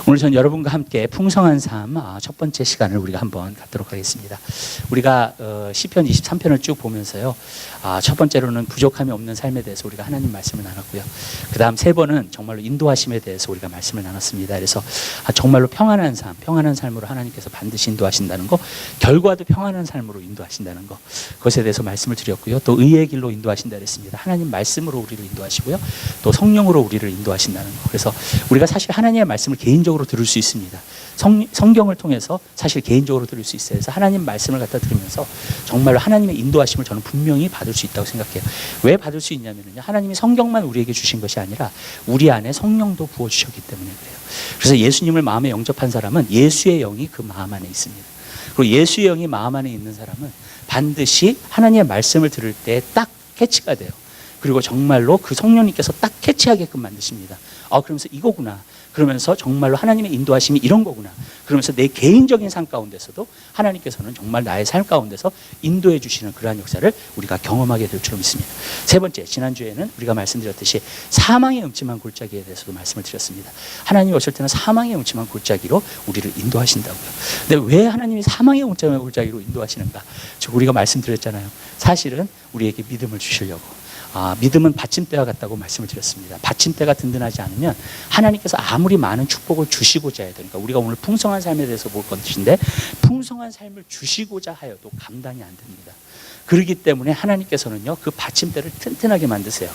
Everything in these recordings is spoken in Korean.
오늘 전 여러분과 함께 풍성한 삶 첫 번째 시간을 우리가 한번 갖도록 하겠습니다. 우리가 시편 23편을 쭉 보면서요, 첫 번째로는 부족함이 없는 삶에 대해서 우리가 하나님 말씀을 나눴고요, 그 다음 세 번은 정말로 인도하심에 대해서 우리가 말씀을 나눴습니다. 그래서 정말로 평안한 삶으로 하나님께서 반드시 인도하신다는 거, 결과도 평안한 삶으로 인도하신다는 거, 그것에 대해서 말씀을 드렸고요, 또 의의 길로 인도하신다 그랬습니다. 하나님 말씀으로 우리를 인도하시고요, 또 성령으로 우리를 인도하신다는 거. 그래서 우리가 사실 하나님의 말씀을 개인적으로 들을 수 있습니다. 성경을 통해서 사실 개인적으로 들을 수 있어요. 그래서 하나님 말씀을 갖다 들으면서 정말로 하나님의 인도하심을 저는 분명히 받을 수 있다고 생각해요. 왜 받을 수 있냐면요, 하나님이 성경만 우리에게 주신 것이 아니라 우리 안에 성령도 부어주셨기 때문에 그래요. 그래서 예수님을 마음에 영접한 사람은 예수의 영이 그 마음 안에 있습니다. 그리고 예수의 영이 마음 안에 있는 사람은 반드시 하나님의 말씀을 들을 때 딱 캐치가 돼요. 그리고 정말로 그 성령님께서 딱 캐치하게끔 만드십니다. 그러면서 이거구나. 그러면서 정말로 하나님의 인도하심이 이런 거구나. 그러면서 내 개인적인 삶 가운데서도 하나님께서는 정말 나의 삶 가운데서 인도해 주시는 그러한 역사를 우리가 경험하게 될 줄 믿습니다. 세 번째, 지난주에는 우리가 말씀드렸듯이 사망의 음침한 골짜기에 대해서도 말씀을 드렸습니다. 하나님이 오실 때는 사망의 음침한 골짜기로 우리를 인도하신다고요. 근데 왜 하나님이 사망의 음침한 골짜기로 인도하시는가? 우리가 말씀드렸잖아요. 사실은 우리에게 믿음을 주시려고. 믿음은 받침대와 같다고 말씀을 드렸습니다. 받침대가 든든하지 않으면 하나님께서 아무리 많은 축복을 주시고자 해도, 그러니까 우리가 오늘 풍성한 삶에 대해서 볼 것인데 풍성한 삶을 주시고자 하여도 감당이 안 됩니다. 그렇기 때문에 하나님께서는요, 그 받침대를 튼튼하게 만드세요.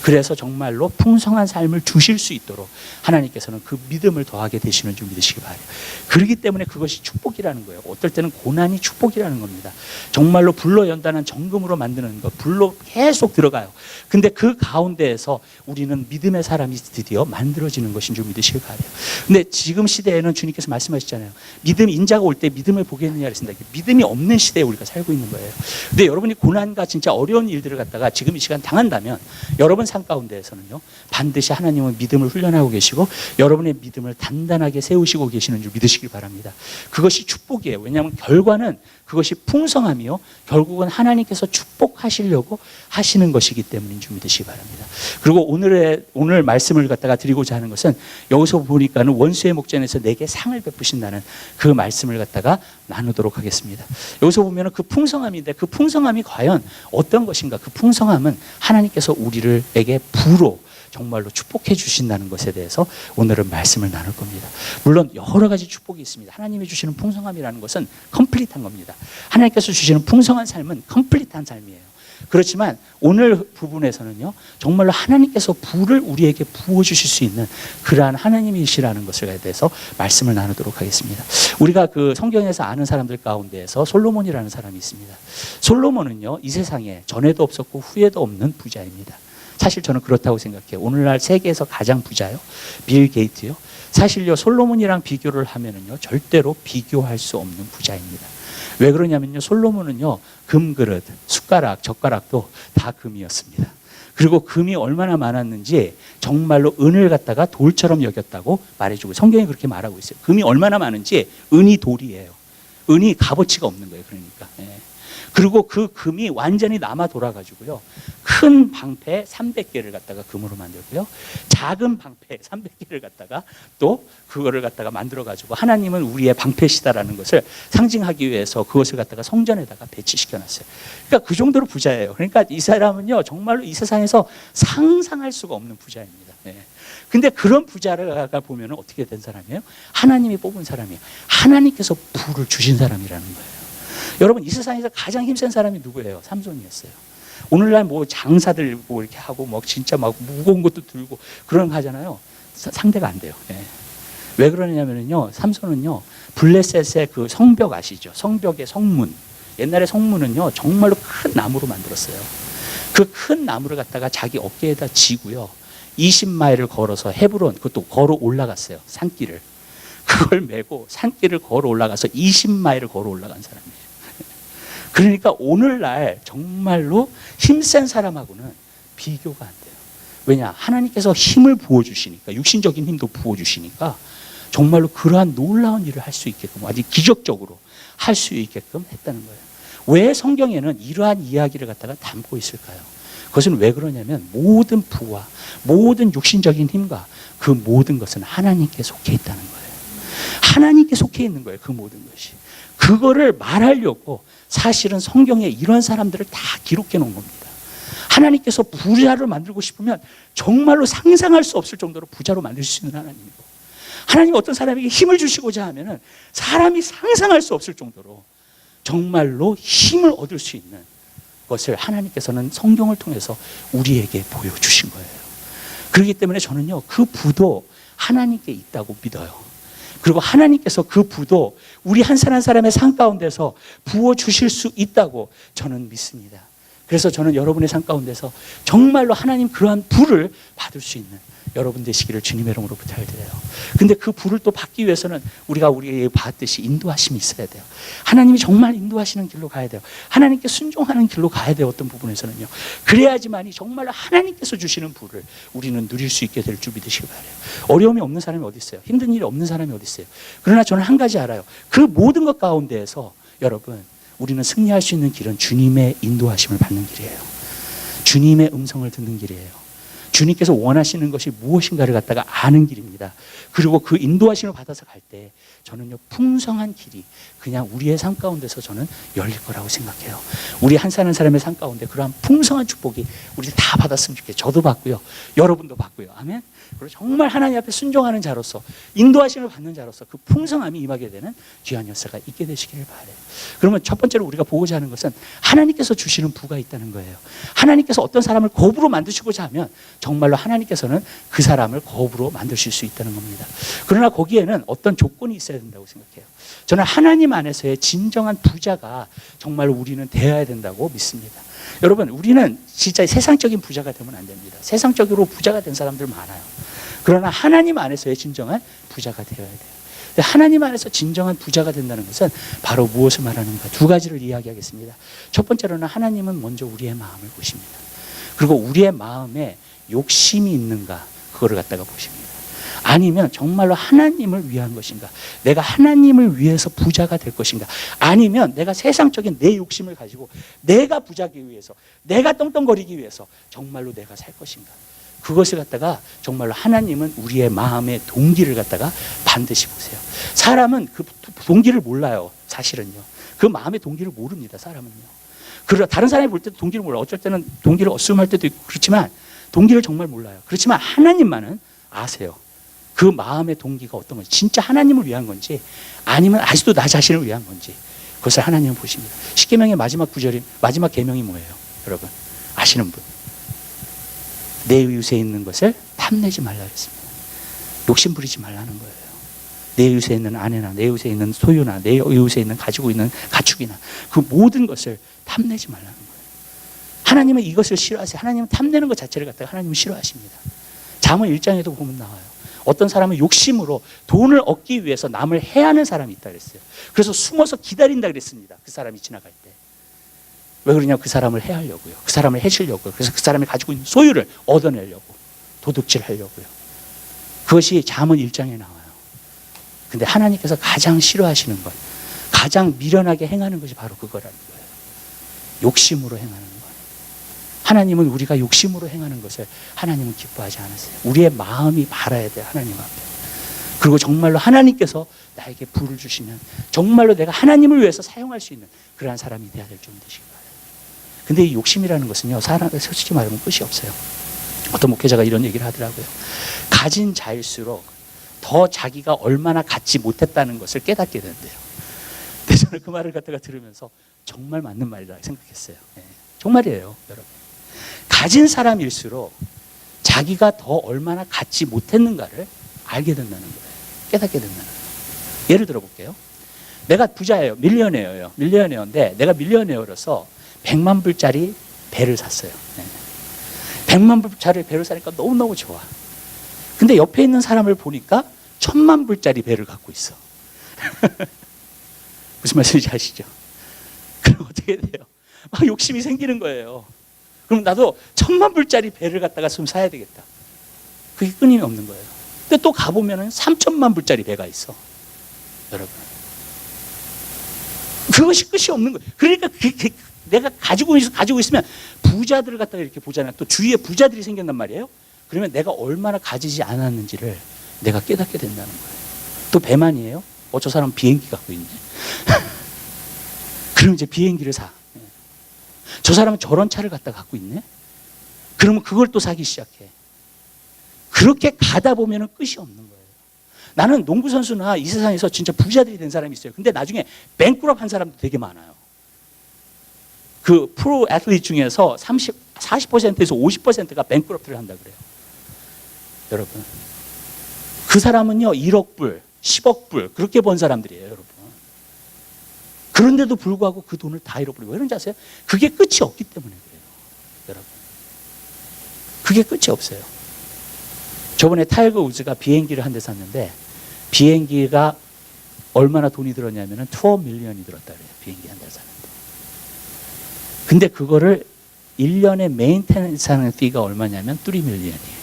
그래서 정말로 풍성한 삶을 주실 수 있도록 하나님께서는 그 믿음을 더하게 되시는 줄 믿으시기 바라요. 그렇기 때문에 그것이 축복이라는 거예요. 어떨 때는 고난이 축복이라는 겁니다. 정말로 불로 연단한 정금으로 만드는 것, 불로 계속 들어가요. 근데 그 가운데에서 우리는 믿음의 사람이 드디어 만들어지는 것인 줄 믿으시기 바라요. 근데 지금 시대에는 주님께서 말씀하셨잖아요. 믿음, 인자가 올 때 믿음을 보겠느냐 그랬습니다. 믿음이 없는 시대에 우리가 살고 있는 거예요. 근데 여러분이 고난과 진짜 어려운 일들을 갖다가 지금 이 시간 당한다면 여러분 삶 가운데에서는요, 반드시 하나님은 믿음을 훈련하고 계시고 여러분의 믿음을 단단하게 세우시고 계시는 줄 믿으시길 바랍니다. 그것이 축복이에요. 왜냐하면 결과는 그것이 풍성함이요, 결국은 하나님께서 축복하시려고 하시는 것이기 때문인 줄 믿으시기 바랍니다. 그리고 오늘 말씀을 갖다가 드리고자 하는 것은, 여기서 보니까는 원수의 목전에서 내게 상을 베푸신다는 그 말씀을 갖다가 나누도록 하겠습니다. 여기서 보면은 그 풍성함인데, 그 풍성함이 과연 어떤 것인가? 그 풍성함은 하나님께서 우리에게 부로 정말로 축복해 주신다는 것에 대해서 오늘은 말씀을 나눌 겁니다. 물론 여러 가지 축복이 있습니다. 하나님이 주시는 풍성함이라는 것은 컴플릿한 겁니다. 하나님께서 주시는 풍성한 삶은 컴플릿한 삶이에요. 그렇지만 오늘 부분에서는요, 정말로 하나님께서 부를 우리에게 부어주실 수 있는 그러한 하나님이시라는 것에 대해서 말씀을 나누도록 하겠습니다. 우리가 그 성경에서 아는 사람들 가운데에서 솔로몬이라는 사람이 있습니다. 솔로몬은요, 이 세상에 전에도 없었고 후에도 없는 부자입니다. 사실 저는 그렇다고 생각해요. 오늘날 세계에서 가장 부자요, 빌 게이트요, 사실요, 솔로몬이랑 비교를 하면은요, 절대로 비교할 수 없는 부자입니다. 왜 그러냐면요, 솔로몬은요, 금그릇, 숟가락, 젓가락도 다 금이었습니다. 그리고 금이 얼마나 많았는지 정말로 은을 갖다가 돌처럼 여겼다고 말해주고, 성경이 그렇게 말하고 있어요. 금이 얼마나 많은지 은이 돌이에요. 은이 값어치가 없는 거예요. 그러니까. 그리고 그 금이 완전히 남아 돌아가지고요, 큰 방패 300개를 갖다가 금으로 만들고요, 작은 방패 300개를 갖다가 또 그거를 갖다가 만들어 가지고, 하나님은 우리의 방패시다라는 것을 상징하기 위해서 그것을 갖다가 성전에다가 배치시켜 놨어요. 그러니까 그 정도로 부자예요. 그러니까 이 사람은요, 정말로 이 세상에서 상상할 수가 없는 부자입니다. 근데 그런 부자를 보면 어떻게 된 사람이에요? 하나님이 뽑은 사람이에요. 하나님께서 부를 주신 사람이라는 거예요. 여러분, 이 세상에서 가장 힘센 사람이 누구예요? 삼손이었어요. 오늘날 뭐 장사들 뭐 이렇게 하고 막 진짜 막 무거운 것도 들고 그런 거 하잖아요. 상대가 안 돼요. 왜 그러냐면요, 삼손은요, 블레셋의 그 성벽 아시죠? 성벽의 성문. 옛날에 성문은요, 정말로 큰 나무로 만들었어요. 그 큰 나무를 갖다가 자기 어깨에다 지고요, 20마일을 걸어서 헤브론, 그것도 걸어 올라갔어요. 산길을. 그걸 메고 산길을 걸어 올라가서 20마일을 걸어 올라간 사람이에요. 그러니까 오늘날 정말로 힘센 사람하고는 비교가 안 돼요. 왜냐? 하나님께서 힘을 부어주시니까, 육신적인 힘도 부어주시니까 정말로 그러한 놀라운 일을 할 수 있게끔, 아주 기적적으로 할 수 있게끔 했다는 거예요. 왜 성경에는 이러한 이야기를 갖다가 담고 있을까요? 그것은 왜 그러냐면, 모든 부와 모든 육신적인 힘과 그 모든 것은 하나님께 속해 있다는 거예요. 하나님께 속해 있는 거예요. 그 모든 것이. 그거를 말하려고 사실은 성경에 이런 사람들을 다 기록해 놓은 겁니다. 하나님께서 부자를 만들고 싶으면 정말로 상상할 수 없을 정도로 부자로 만들 수 있는 하나님이고, 하나님이 어떤 사람에게 힘을 주시고자 하면은 사람이 상상할 수 없을 정도로 정말로 힘을 얻을 수 있는 것을 하나님께서는 성경을 통해서 우리에게 보여주신 거예요. 그렇기 때문에 저는요, 그 부도 하나님께 있다고 믿어요. 그리고 하나님께서 그 부도 우리 한 사람 한 사람의 삶 가운데서 부어주실 수 있다고 저는 믿습니다. 그래서 저는 여러분의 삶 가운데서 정말로 하나님 그러한 부를 받을 수 있는 여러분 되시기를 주님의 이름으로 부탁드려요. 근데 그 부를 또 받기 위해서는 우리가 우리에게 받듯이 인도하심이 있어야 돼요. 하나님이 정말 인도하시는 길로 가야 돼요. 하나님께 순종하는 길로 가야 돼요. 어떤 부분에서는요. 그래야지만이 정말로 하나님께서 주시는 부를 우리는 누릴 수 있게 될 줄 믿으시기 바라요. 어려움이 없는 사람이 어디 있어요? 힘든 일이 없는 사람이 어디 있어요? 그러나 저는 한 가지 알아요. 그 모든 것 가운데에서 여러분, 우리는 승리할 수 있는 길은 주님의 인도하심을 받는 길이에요. 주님의 음성을 듣는 길이에요. 주님께서 원하시는 것이 무엇인가를 갖다가 아는 길입니다. 그리고 그 인도하심을 받아서 갈 때 저는요, 풍성한 길이 그냥 우리의 삶 가운데서 저는 열릴 거라고 생각해요. 우리 한 사람 한 사람의 삶 가운데 그러한 풍성한 축복이 우리 다 받았으면 좋겠어요. 저도 받고요, 여러분도 받고요. 아멘. 그리고 정말 하나님 앞에 순종하는 자로서, 인도하심을 받는 자로서 그 풍성함이 임하게 되는 귀한 역사가 있게 되시기를 바라요. 그러면 첫 번째로 우리가 보고자 하는 것은 하나님께서 주시는 부가 있다는 거예요. 하나님께서 어떤 사람을 거부로 만드시고자 하면 정말로 하나님께서는 그 사람을 거부로 만드실 수 있다는 겁니다. 그러나 거기에는 어떤 조건이 있어야 된다고 생각해요. 저는 하나님 안에서의 진정한 부자가 정말로 우리는 되어야 된다고 믿습니다. 여러분, 우리는 진짜 세상적인 부자가 되면 안 됩니다. 세상적으로 부자가 된 사람들 많아요. 그러나 하나님 안에서의 진정한 부자가 되어야 돼요. 근데 하나님 안에서 진정한 부자가 된다는 것은 바로 무엇을 말하는가? 두 가지를 이야기하겠습니다. 첫 번째로는 하나님은 먼저 우리의 마음을 보십니다. 그리고 우리의 마음에 욕심이 있는가? 그거를 갖다가 보십니다. 아니면 정말로 하나님을 위한 것인가? 내가 하나님을 위해서 부자가 될 것인가? 아니면 내가 세상적인 내 욕심을 가지고 내가 부자기 위해서, 내가 떵떵거리기 위해서 정말로 내가 살 것인가? 그것을 갖다가 정말로 하나님은 우리의 마음의 동기를 갖다가 반드시 보세요. 사람은 그 동기를 몰라요. 사실은요. 그 마음의 동기를 모릅니다. 사람은요. 그러나 다른 사람이 볼 때도 동기를 몰라요. 어쩔 때는 동기를 어수선할 때도 있고 그렇지만 동기를 정말 몰라요. 그렇지만 하나님만은 아세요. 그 마음의 동기가 어떤 건지, 진짜 하나님을 위한 건지 아니면 아직도 나 자신을 위한 건지, 그것을 하나님은 보십니다. 십계명의 마지막 구절이, 마지막 계명이 뭐예요? 여러분 아시는 분? 내 이웃에 있는 것을 탐내지 말라 그랬습니다. 욕심 부리지 말라는 거예요. 내 이웃에 있는 아내나 내 이웃에 있는 소유나 내 이웃에 있는 가지고 있는 가축이나 그 모든 것을 탐내지 말라는 거예요. 하나님은 이것을 싫어하세요. 하나님은 탐내는 것 자체를 갖다가 하나님은 싫어하십니다. 잠언 1장에도 보면 나와요. 어떤 사람은 욕심으로 돈을 얻기 위해서 남을 해하는 사람이 있다 그랬어요. 그래서 숨어서 기다린다 그랬습니다. 그 사람이 지나갈 때. 왜 그러냐면 그 사람을 해하려고요. 그 사람을 해치려고요. 그래서 그 사람이 가지고 있는 소유를 얻어내려고, 도둑질하려고요. 그것이 잠언 1장에 나와요. 근데 하나님께서 가장 싫어하시는 것, 가장 미련하게 행하는 것이 바로 그거라는 거예요. 욕심으로 행하는 것. 하나님은 우리가 욕심으로 행하는 것을 하나님은 기뻐하지 않으세요. 우리의 마음이 바라야 돼요. 하나님 앞에. 그리고 정말로 하나님께서 나에게 부를 주시면 정말로 내가 하나님을 위해서 사용할 수 있는 그러한 사람이 되어야 될 줄 믿으시기 바라요. 근데 이 욕심이라는 것은요, 솔직히 말하면 끝이 없어요. 어떤 목회자가 이런 얘기를 하더라고요. 가진 자일수록 더 자기가 얼마나 갖지 못했다는 것을 깨닫게 된대요. 근데 저는 그 말을 갖다가 들으면서 정말 맞는 말이라 생각했어요. 네, 정말이에요, 여러분. 가진 사람일수록 자기가 더 얼마나 갖지 못했는가를 알게 된다는 거예요. 깨닫게 된다는 거예요. 예를 들어 볼게요. 내가 부자예요. 밀리어네어인데 내가 밀리어네어로서 100만 불짜리 배를 샀어요. 100만 불짜리 배를 사니까 너무너무 좋아. 근데 옆에 있는 사람을 보니까 1000만 불짜리 배를 갖고 있어. 무슨 말씀인지 아시죠? 그럼 어떻게 돼요? 막 욕심이 생기는 거예요. 그럼 나도 1000만 불짜리 배를 갖다가 좀 사야 되겠다. 그게 끊임이 없는 거예요. 근데 또 가보면은 3000만 불짜리 배가 있어. 여러분. 그것이 끝이 없는 거예요. 그러니까 내가 가지고 있으면 부자들을 갖다가 이렇게 보잖아요. 또 주위에 부자들이 생긴단 말이에요. 그러면 내가 얼마나 가지지 않았는지를 내가 깨닫게 된다는 거예요. 또 배만이에요? 저 사람 비행기 갖고 있네. 그럼 이제 비행기를 사. 저 사람은 저런 차를 갖다 갖고 있네. 그러면 그걸 또 사기 시작해. 그렇게 가다 보면 끝이 없는 거예요. 나는 농구 선수나 이 세상에서 진짜 부자들이 된 사람이 있어요. 근데 나중에 뱅크럽 한 사람도 되게 많아요. 그 프로 애틀릿 중에서 40%에서 50%가 뱅크럽트를 한다 그래요. 여러분. 그 사람은요, 1억 불, 10억 불, 그렇게 번 사람들이에요, 여러분. 그런데도 불구하고 그 돈을 다 잃어버리고. 왜 그런지 아세요? 그게 끝이 없기 때문에 그래요, 여러분. 그게 끝이 없어요. 저번에 타이거 우즈가 비행기를 한 대 샀는데, 비행기가 얼마나 돈이 들었냐면은 12 밀리언이 들었다 그래요. 비행기 한 대 샀는데. 근데 그거를 1년에 메인테넌스 하는 피가 얼마냐면 3 밀리언이에요.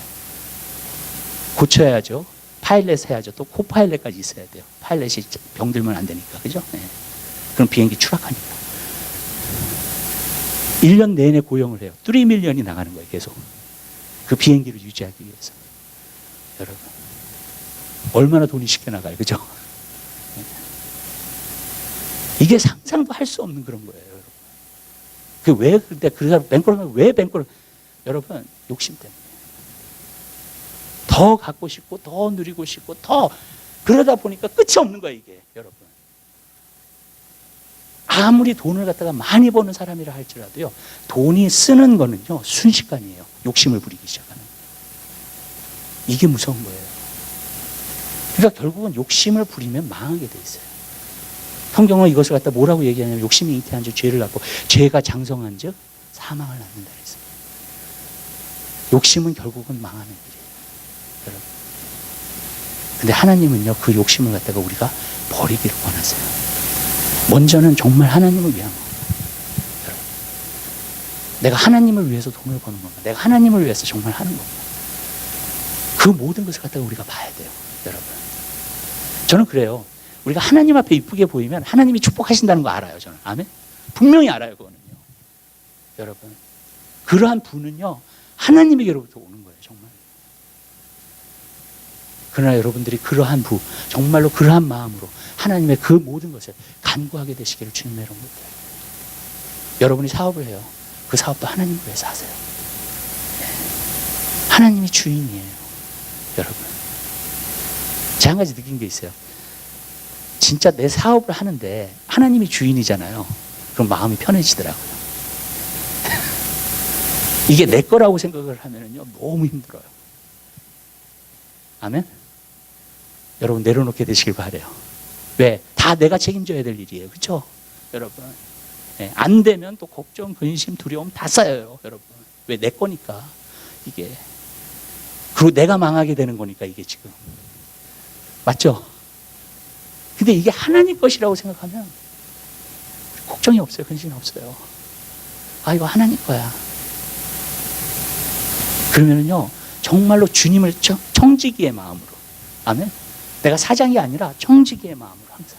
고쳐야죠. 파일럿 해야죠. 또 코파일럿까지 있어야 돼요. 파일럿이 병들면 안 되니까. 그죠? 네. 그럼 비행기 추락하니까. 1년 내내 고용을 해요. 3 밀리언이 나가는 거예요. 계속. 그 비행기를 유지하기 위해서. 여러분. 얼마나 돈이 쉽게 나가요. 그죠? 네. 이게 상상도 할 수 없는 그런 거예요. 여러분. 근데 그 사람 뱅크럽, 왜 뱅크럽? 여러분, 욕심 때문에. 더 갖고 싶고, 더 누리고 싶고, 더. 그러다 보니까 끝이 없는 거예요, 이게. 여러분. 아무리 돈을 갖다가 많이 버는 사람이라 할지라도요, 돈이 쓰는 거는요, 순식간이에요. 욕심을 부리기 시작하는. 이게 무서운 거예요. 그러니까 결국은 욕심을 부리면 망하게 돼 있어요. 성경은 이것을 갖다 뭐라고 얘기하냐면, 욕심이 잉태한 즉 죄를 낳고, 죄가 장성한 즉 사망을 낳는다 그랬어요. 욕심은 결국은 망하는 길이에요. 여러분. 근데 하나님은요, 그 욕심을 갖다가 우리가 버리기를 원하세요. 먼저는 정말 하나님을 위한 겁니다. 여러분. 내가 하나님을 위해서 돈을 버는 겁니다. 내가 하나님을 위해서 정말 하는 겁니다. 그 모든 것을 갖다가 우리가 봐야 돼요. 여러분. 저는 그래요. 우리가 하나님 앞에 이쁘게 보이면 하나님이 축복하신다는 거 알아요. 저는. 아멘? 분명히 알아요. 그거는요. 여러분. 그러한 부는요, 하나님에게로부터 오는 거예요. 정말. 그러나 여러분들이 그러한 부, 정말로 그러한 마음으로 하나님의 그 모든 것을 간구하게 되시기를 주님의 이름으로 기도해요. 여러분이 사업을 해요. 그 사업도 하나님을 위해서 하세요. 네. 하나님이 주인이에요. 여러분. 제가 한 가지 느낀 게 있어요. 진짜 내 사업을 하는데 하나님이 주인이잖아요. 그럼 마음이 편해지더라고요. 이게 내 거라고 생각을 하면은요, 너무 힘들어요. 아멘? 여러분, 내려놓게 되시길 바라요. 왜? 다 내가 책임져야 될 일이에요. 그렇죠? 여러분. 네, 안 되면 또 걱정, 근심, 두려움 다 쌓여요. 여러분. 왜? 내 거니까. 이게. 그리고 내가 망하게 되는 거니까, 이게 지금. 맞죠? 근데 이게 하나님 것이라고 생각하면 걱정이 없어요. 근심이 없어요. 아, 이거 하나님 거야. 그러면은요, 정말로 주님을 청지기의 마음으로. 아멘? 내가 사장이 아니라 청지기의 마음으로 항상.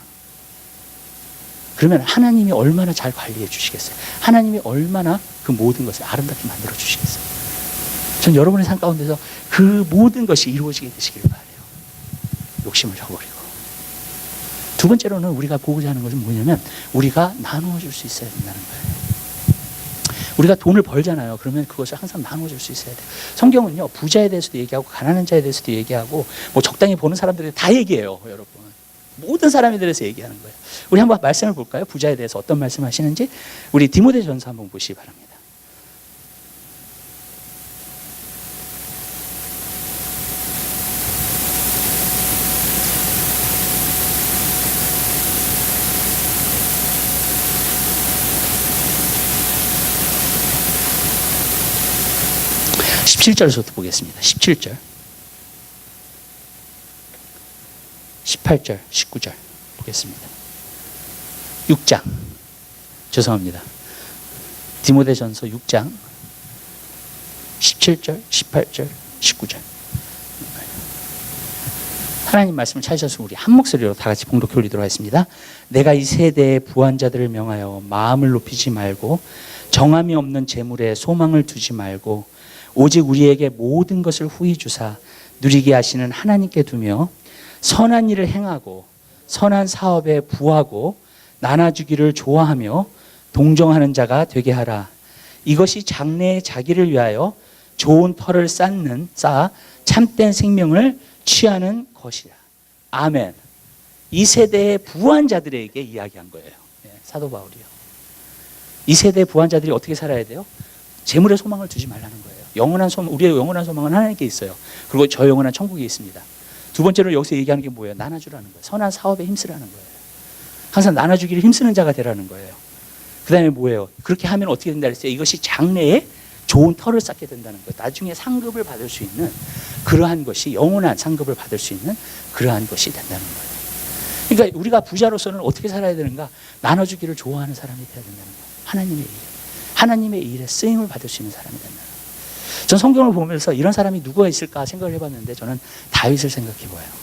그러면 하나님이 얼마나 잘 관리해 주시겠어요? 하나님이 얼마나 그 모든 것을 아름답게 만들어 주시겠어요? 전 여러분의 삶 가운데서 그 모든 것이 이루어지게 되시길 바라요. 욕심을 저버리고. 두 번째로는 우리가 보고자 하는 것은 뭐냐면, 우리가 나누어 줄 수 있어야 된다는 거예요. 우리가 돈을 벌잖아요. 그러면 그것을 항상 나누어 줄 수 있어야 돼요. 성경은요, 부자에 대해서도 얘기하고 가난한 자에 대해서도 얘기하고 뭐 적당히 버는 사람들에 다 얘기해요. 여러분. 모든 사람에 대해서 얘기하는 거예요. 우리 한번 말씀을 볼까요? 부자에 대해서 어떤 말씀 하시는지. 우리 디모데전서 한번 보시기 바랍니다. (17) 절부터 보겠습니다. 17절, 18절, 19절 보겠습니다. 6장, 죄송합니다. 디모데전서 6장 17절, 18절, 19절. 하나님 말씀을 찾으셔서 우리 한 목소리로 다 같이 봉독해 올리도록 하겠습니다. 내가 이 세대의 부한 자들을 명하여 마음을 높이지 말고 정함이 없는 재물에 소망을 두지 말고 오직 우리에게 모든 것을 후히 주사 누리게 하시는 하나님께 두며 선한 일을 행하고 선한 사업에 부하고 나눠주기를 좋아하며 동정하는 자가 되게 하라. 이것이 장래의 자기를 위하여 좋은 터를 쌓아 참된 생명을 취하는 것이라. 아멘. 이 세대의 부한 자들에게 이야기한 거예요. 사도 바울이요. 이 세대의 부한 자들이 어떻게 살아야 돼요? 재물에 소망을 두지 말라는 거예요. 영원한 소망, 우리의 영원한 소망은 하나님께 있어요. 그리고 저 영원한 천국에 있습니다. 두 번째로 여기서 얘기하는 게 뭐예요? 나눠주라는 거예요. 선한 사업에 힘쓰라는 거예요. 항상 나눠주기를 힘쓰는 자가 되라는 거예요. 그 다음에 뭐예요? 그렇게 하면 어떻게 된다 그랬어요? 이것이 장래에 좋은 터를 쌓게 된다는 거예요. 나중에 상급을 받을 수 있는 그러한 것이, 영원한 상급을 받을 수 있는 그러한 것이 된다는 거예요. 그러니까 우리가 부자로서는 어떻게 살아야 되는가? 나눠주기를 좋아하는 사람이 되어야 된다는 거예요. 하나님의 일에 쓰임을 받을 수 있는 사람이 된다는 거예요. 전 성경을 보면서 이런 사람이 누가 있을까 생각을 해봤는데 저는 다윗을 생각해봐요.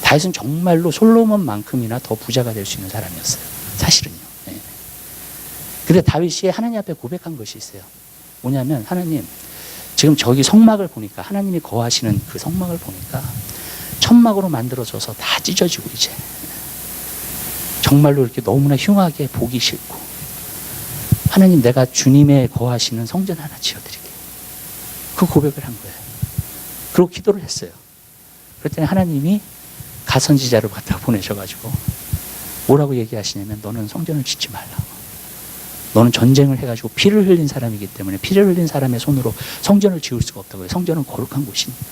다윗은 정말로 솔로몬만큼이나 더 부자가 될 수 있는 사람이었어요. 사실은요. 근데 다윗이 하나님 앞에 고백한 것이 있어요. 뭐냐면, 하나님, 지금 저기 성막을 보니까, 하나님이 거하시는 그 성막을 보니까 천막으로 만들어져서 다 찢어지고 이제 정말로 이렇게 너무나 흉하게 보기 싫고, 하나님, 내가 주님의 거하시는 성전 하나 지어드릴게요. 그 고백을 한 거예요. 그리고 기도를 했어요. 그랬더니 하나님이 가선지자를 갖다 보내셔가지고 뭐라고 얘기하시냐면, 너는 성전을 짓지 말라고. 너는 전쟁을 해가지고 피를 흘린 사람이기 때문에 피를 흘린 사람의 손으로 성전을 지을 수가 없다고요. 성전은 거룩한 곳이니까.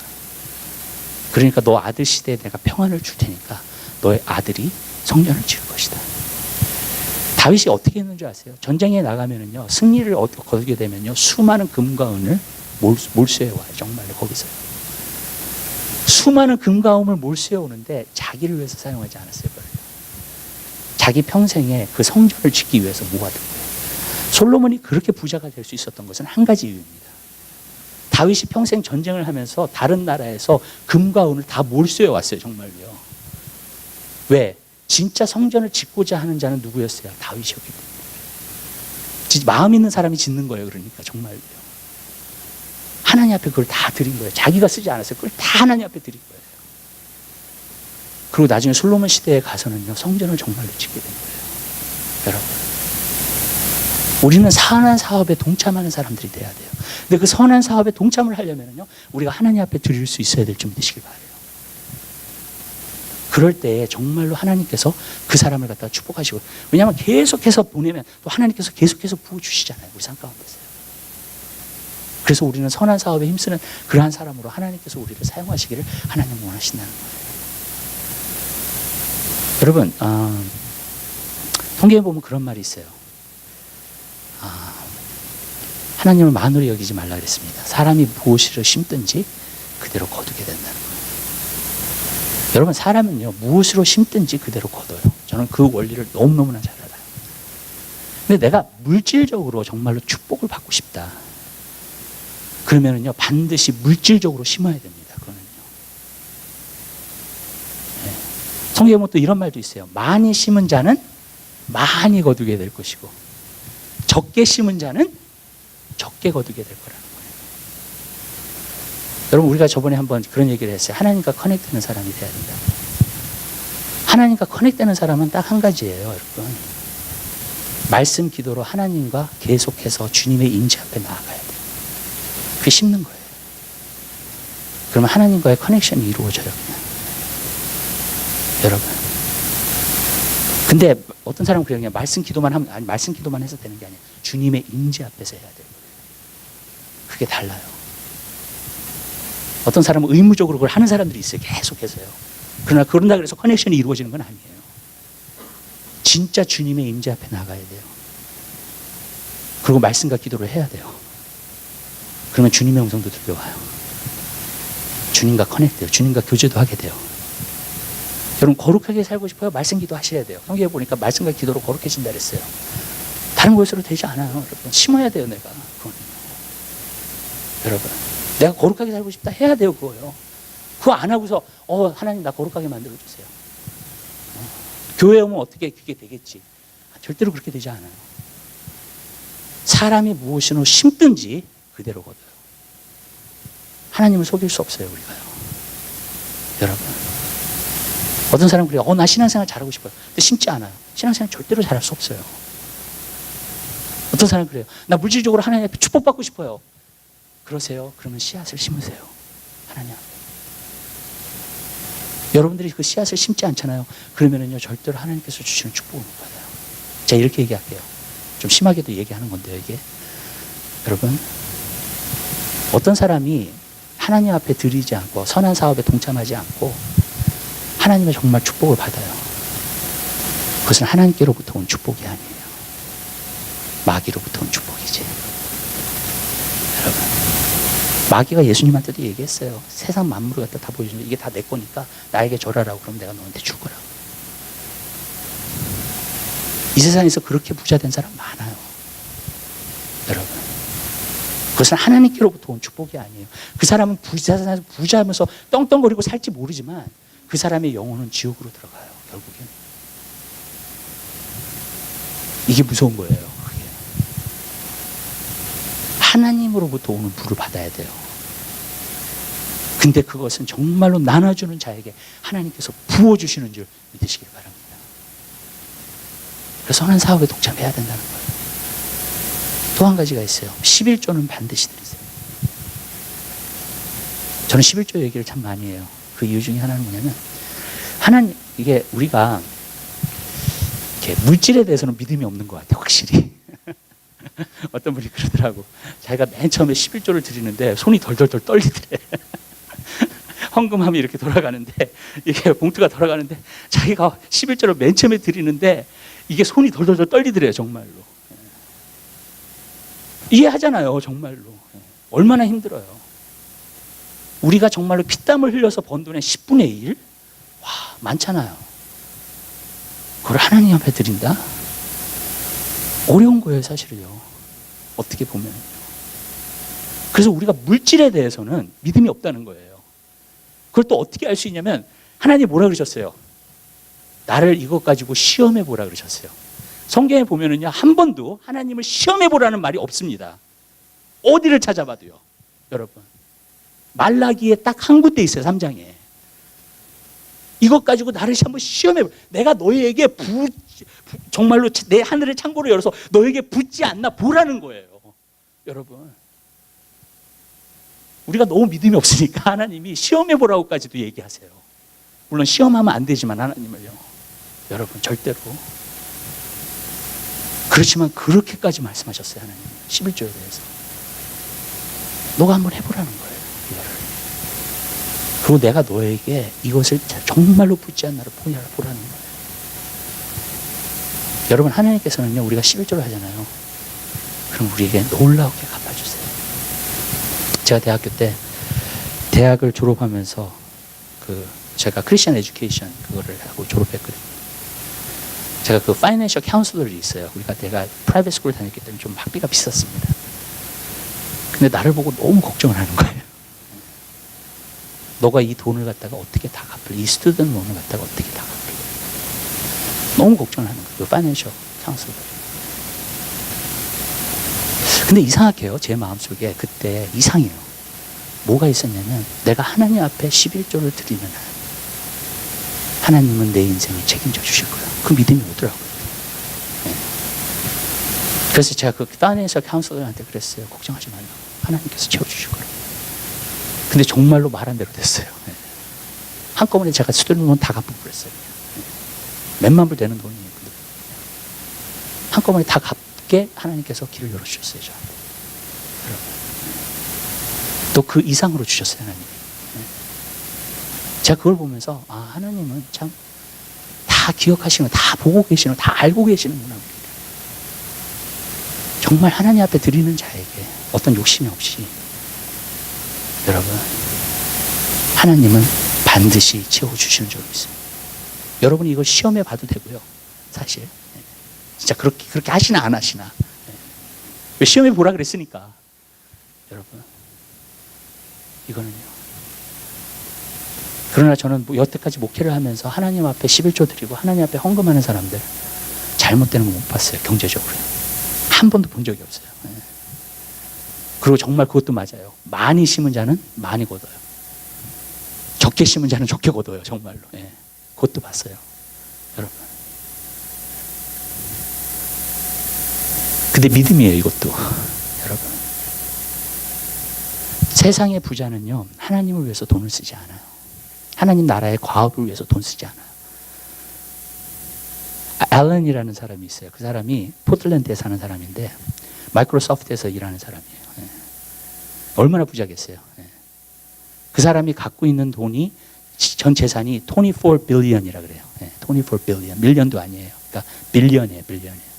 그러니까 너 아들 시대에 내가 평안을 줄 테니까 너의 아들이 성전을 지을 것이다. 다윗이 어떻게 했는 줄 아세요? 전쟁에 나가면은요, 승리를 거두게 되면요, 수많은 금과 은을 몰수해 와요. 정말로 거기서 수많은 금과 은을 몰수해 오는데 자기를 위해서 사용하지 않았어요. 자기 평생에 그 성전을 짓기 위해서 모아둔 거예요. 솔로몬이 그렇게 부자가 될 수 있었던 것은 한 가지 이유입니다. 다윗이 평생 전쟁을 하면서 다른 나라에서 금과 은을 다 몰수해 왔어요. 정말요. 왜? 진짜 성전을 짓고자 하는 자는 누구였어요? 다윗이었기 때문에. 마음 있는 사람이 짓는 거예요. 그러니까 정말요. 하나님 앞에 그걸 다 드린 거예요. 자기가 쓰지 않았어요. 그걸 다 하나님 앞에 드린 거예요. 그리고 나중에 솔로몬 시대에 가서는요, 성전을 정말로 짓게 된 거예요. 여러분, 우리는 선한 사업에 동참하는 사람들이 돼야 돼요. 근데 그 선한 사업에 동참을 하려면요, 우리가 하나님 앞에 드릴 수 있어야 될 줄 믿으시길 바라요. 그럴 때 정말로 하나님께서 그 사람을 갖다가 축복하시고, 왜냐하면 계속해서 보내면 또 하나님께서 계속해서 부어주시잖아요. 우리 삶 가운데서요. 그래서 우리는 선한 사업에 힘쓰는 그러한 사람으로 하나님께서 우리를 사용하시기를 하나님 원하신다는 거예요. 여러분, 성경에 보면 그런 말이 있어요. 하나님을 만으로 여기지 말라 그랬습니다. 사람이 무엇을 심든지 그대로 거두게 된다는 거예요. 여러분, 사람은요, 무엇으로 심든지 그대로 거둬요. 저는 그 원리를 너무너무나 잘 알아요. 근데 내가 물질적으로 정말로 축복을 받고 싶다. 그러면은요, 반드시 물질적으로 심어야 됩니다. 그거는요. 네. 성경에 보면 또 이런 말도 있어요. 많이 심은 자는 많이 거두게 될 것이고, 적게 심은 자는 적게 거두게 될 거라는 거예요. 여러분, 우리가 저번에 한번 그런 얘기를 했어요. 하나님과 커넥트되는 사람이 돼야 된다. 하나님과 커넥트되는 사람은 딱 한 가지예요, 여러분. 말씀 기도로 하나님과 계속해서 주님의 임재 앞에 나아가야 돼요. 그게 심는 거예요. 그러면 하나님과의 커넥션이 이루어져요, 그냥. 여러분. 근데 어떤 사람은 그냥 말씀 기도만 하면, 아니, 말씀 기도만 해서 되는 게 아니에요. 주님의 임재 앞에서 해야 돼요. 그게 달라요. 어떤 사람은 의무적으로 그걸 하는 사람들이 있어요. 계속해서요. 그러나 그런다 그래서 커넥션이 이루어지는 건 아니에요. 진짜 주님의 임재 앞에 나가야 돼요. 그리고 말씀과 기도를 해야 돼요. 그러면 주님의 음성도 들려와요. 주님과 커넥트해요. 주님과 교제도 하게 돼요. 여러분, 거룩하게 살고 싶어요? 말씀 기도 하셔야 돼요. 성경에 보니까 말씀과 기도로 거룩해진다 그랬어요. 다른 것으로 되지 않아요. 여러분, 심어야 돼요, 내가. 그거는. 여러분, 내가 거룩하게 살고 싶다 해야 돼요, 그거요. 그거 안 하고서 하나님 나 거룩하게 만들어주세요. 교회 오면 어떻게 그게 되겠지? 절대로 그렇게 되지 않아요. 사람이 무엇으로 심든지 그대로 거둬요. 하나님을 속일 수 없어요, 우리가요. 여러분, 어떤 사람은 그래요. 나 신앙생활 잘하고 싶어요. 근데 심지 않아요. 신앙생활 절대로 잘할 수 없어요. 어떤 사람은 그래요. 나 물질적으로 하나님 앞에 축복받고 싶어요. 그러세요. 그러면 씨앗을 심으세요. 하나님 앞에. 여러분들이 그 씨앗을 심지 않잖아요. 그러면은요, 절대로 하나님께서 주시는 축복을 못 받아요. 제가 이렇게 얘기할게요. 좀 심하게도 얘기하는 건데요, 이게. 여러분, 어떤 사람이 하나님 앞에 드리지 않고 선한 사업에 동참하지 않고 하나님의 정말 축복을 받아요. 그것은 하나님께로부터 온 축복이 아니에요. 마귀로부터 온 축복이지. 여러분, 마귀가 예수님한테도 얘기했어요. 세상 만물을 갖다 다 보여주는데 이게 다 내 거니까 나에게 절하라고. 그럼 내가 너한테 줄 거라고. 이 세상에서 그렇게 부자 된 사람 많아요. 여러분, 그것은 하나님께로부터 온 축복이 아니에요. 그 사람은 부자면서 떵떵거리고 살지 모르지만 그 사람의 영혼은 지옥으로 들어가요. 결국엔. 이게 무서운 거예요. 그게. 하나님으로부터 오는 부를 받아야 돼요. 근데 그것은 정말로 나눠주는 자에게 하나님께서 부어주시는 줄 믿으시길 바랍니다. 그래서 선한 사업에 동참해야 된다는 거예요. 또 한 가지가 있어요. 11조는 반드시 드리세요. 저는 11조 얘기를 참 많이 해요. 그 이유 중에 하나는 뭐냐면, 하나님, 이게 우리가 이렇게 물질에 대해서는 믿음이 없는 것 같아요, 확실히. 어떤 분이 그러더라고. 자기가 맨 처음에 11조를 드리는데 손이 덜덜덜 떨리더래. 헌금함이 이렇게 돌아가는데, 이게 봉투가 돌아가는데, 자기가 11조를 맨 처음에 드리는데, 이게 손이 덜덜덜 떨리더래요, 정말로. 이해하잖아요, 정말로. 얼마나 힘들어요. 우리가 정말로 피땀을 흘려서 번 돈의 10분의 1? 와, 많잖아요. 그걸 하나님 앞에 드린다? 어려운 거예요, 사실은요. 어떻게 보면. 그래서 우리가 물질에 대해서는 믿음이 없다는 거예요. 그걸 또 어떻게 알 수 있냐면, 하나님 뭐라 그러셨어요? 나를 이것 가지고 시험해 보라 그러셨어요. 성경에 보면은요, 한 번도 하나님을 시험해 보라는 말이 없습니다. 어디를 찾아봐도요, 여러분. 말라기에 딱 한 군데 있어요, 3장에. 이것 가지고 나를 한번 시험해 보라. 내가 너희에게 정말로 내 하늘의 창고를 열어서 너에게 붙지 않나 보라는 거예요. 여러분, 우리가 너무 믿음이 없으니까 하나님이 시험해 보라고까지도 얘기하세요. 물론 시험하면 안 되지만 하나님을요, 여러분, 절대로. 그렇지만 그렇게까지 말씀하셨어요, 하나님. 11조에 대해서. 너가 한번 해보라는 거예요, 이거를. 그리고 내가 너에게 이것을 정말로 붙지 않나를 보라는 거예요. 여러분, 하나님께서는요, 우리가 11조를 하잖아요. 그럼 우리에게 놀라우게 갚아주세요. 제가 대학교 때, 대학을 졸업하면서 제가 크리스천 에듀케이션 그거를 하고 졸업했거든요. 제가 그 파이낸셜 카운슬러들이 있어요. 내가 프라이빗 스쿨 다녔기 때문에 좀 학비가 비쌌습니다. 근데 나를 보고 너무 걱정을 하는 거예요. 너가 이 돈을 갖다가 어떻게 다 갚을, 이 스튜던트 론을 갖다가 어떻게 다 갚을. 너무 걱정을 하는 거예요. 그 파이낸셜 카운슬러들이. 근데 이상하게요, 제 마음속에 그때 이상해요. 뭐가 있었냐면, 내가 하나님 앞에 11조를 드리는 한 하나님은 내 인생을 책임져 주실 거야. 그 믿음이 오더라고요. 네. 그래서 제가 그 파이낸셜 카운슬러한테 그랬어요. 걱정하지 말라고. 하나님께서 채워주실 거라고. 근데 정말로 말한 대로 됐어요. 네. 한꺼번에 제가 스튜던트 론 다 갚고 그랬어요. 네. 몇만 불 되는 돈이에요. 한꺼번에 다 갚게 하나님께서 길을 열어주셨어요, 저한테. 또 그 이상으로 주셨어요, 하나님이. 제가 그걸 보면서, 하나님은 참 다 기억하시는, 다 보고 계시는, 다 알고 계시는구나. 정말 하나님 앞에 드리는 자에게 어떤 욕심이 없이, 여러분, 하나님은 반드시 채워주시는 줄 믿습니다. 여러분이 이걸 시험해 봐도 되고요, 사실. 진짜 그렇게 하시나 안 하시나. 왜 시험해 보라 그랬으니까. 여러분, 이거는요. 그러나 저는 여태까지 목회를 하면서 하나님 앞에 11조 드리고 하나님 앞에 헌금하는 사람들 잘못되는 거 못 봤어요, 경제적으로. 한 번도 본 적이 없어요. 그리고 정말 그것도 맞아요. 많이 심은 자는 많이 거둬요. 적게 심은 자는 적게 거둬요, 정말로. 그것도 봤어요. 여러분. 근데 믿음이에요, 이것도. 여러분. 세상의 부자는요, 하나님을 위해서 돈을 쓰지 않아요. 하나님 나라의 과업을 위해서 돈 쓰지 않아요. 앨런이라는 사람이 있어요. 그 사람이 포틀랜드에 사는 사람인데 마이크로소프트에서 일하는 사람이에요. 예. 얼마나 부자겠어요. 예. 그 사람이 갖고 있는 돈이 전 재산이 24 빌리언이라 그래요. 예. 24 빌리언. 밀리언도 아니에요. 그러니까 빌리언이에요. 빌리언이에요.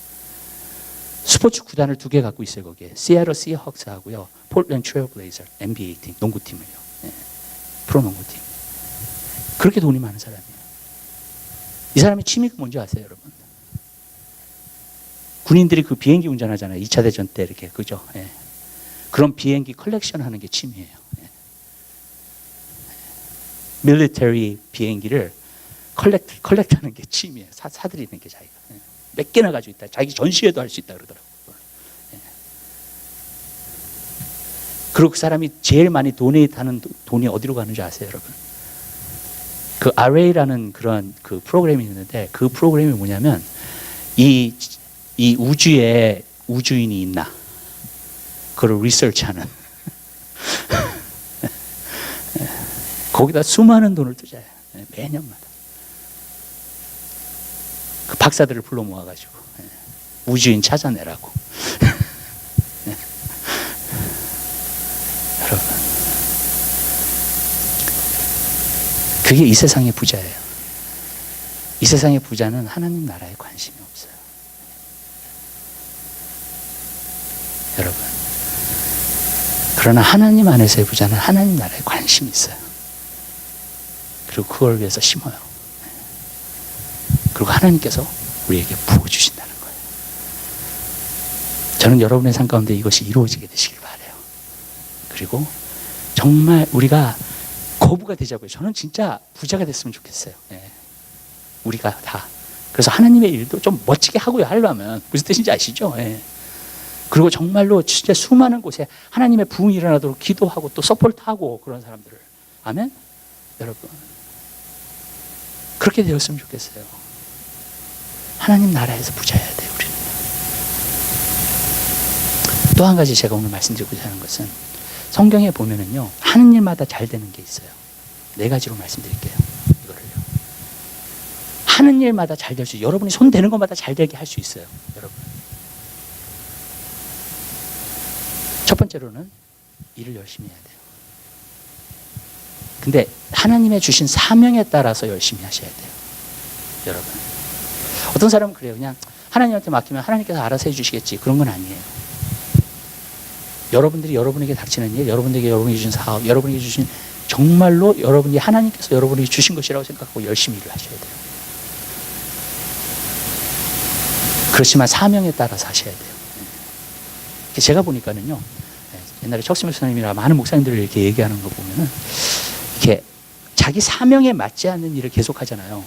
스포츠 구단을 2개 갖고 있어요. 거기에 시애틀 시허크스하고요, 포틀랜드 트레일 블레이저 NBA 팀, 농구팀을요. 예. 프로농구팀. 그렇게 돈이 많은 사람이에요. 이 사람의 취미가 뭔지 아세요, 여러분? 군인들이 그 비행기 운전하잖아요. 2차 대전 때 이렇게, 그죠? 예. 그런 비행기 컬렉션 하는 게 취미예요. 예. 밀리터리 비행기를 컬렉트 하는 게 취미예요. 사들이는 게 자기가. 예. 몇 개나 가지고 있다. 자기 전시회도 할 수 있다 그러더라고요. 예. 그리고 그 사람이 제일 많이 도네이트 하는 돈이 어디로 가는 줄 아세요, 여러분? 그 RA라는 그런 그 프로그램이 있는데, 그 프로그램이 뭐냐면 이 우주에 우주인이 있나 그걸 리서치하는 거기다 수많은 돈을 투자해요. 매년마다 그 박사들을 불러 모아가지고 우주인 찾아내라고. 여러분, 그게 이 세상의 부자예요. 이 세상의 부자는 하나님 나라에 관심이 없어요. 여러분, 그러나 하나님 안에서의 부자는 하나님 나라에 관심이 있어요. 그리고 그걸 위해서 심어요. 그리고 하나님께서 우리에게 부어주신다는 거예요. 저는 여러분의 삶 가운데 이것이 이루어지게 되시길 바라요. 그리고 정말 우리가 거부가 되자고요. 저는 진짜 부자가 됐으면 좋겠어요. 예. 우리가 다. 그래서 하나님의 일도 좀 멋지게 하고요, 하려면. 무슨 뜻인지 아시죠? 예. 그리고 정말로 진짜 수많은 곳에 하나님의 부흥이 일어나도록 기도하고 또 서포트하고 그런 사람들을. 아멘? 여러분, 그렇게 되었으면 좋겠어요. 하나님 나라에서 부자여야 돼요, 우리는. 또 한 가지 제가 오늘 말씀드리고자 하는 것은, 성경에 보면은요, 하는 일마다 잘 되는 게 있어요. 4가지로 말씀드릴게요. 이거를요. 하는 일마다 잘 될 수 있어요. 여러분이 손 대는 것마다 잘 되게 할 수 있어요, 여러분. 첫 번째로는 일을 열심히 해야 돼요. 근데 하나님의 주신 사명에 따라서 열심히 하셔야 돼요, 여러분. 어떤 사람은 그래요. 그냥 하나님한테 맡기면 하나님께서 알아서 해주시겠지. 그런 건 아니에요. 여러분들이 여러분에게 닥치는 일, 여러분에게 주신 사업, 여러분에게 주신 정말로 여러분이 하나님께서 여러분에게 주신 것이라고 생각하고 열심히 일을 하셔야 돼요. 그렇지만 사명에 따라서 하셔야 돼요. 제가 보니까는요, 옛날에 척스밀 목사님이나 많은 목사님들을 이렇게 얘기하는 거 보면은, 이렇게 자기 사명에 맞지 않는 일을 계속 하잖아요.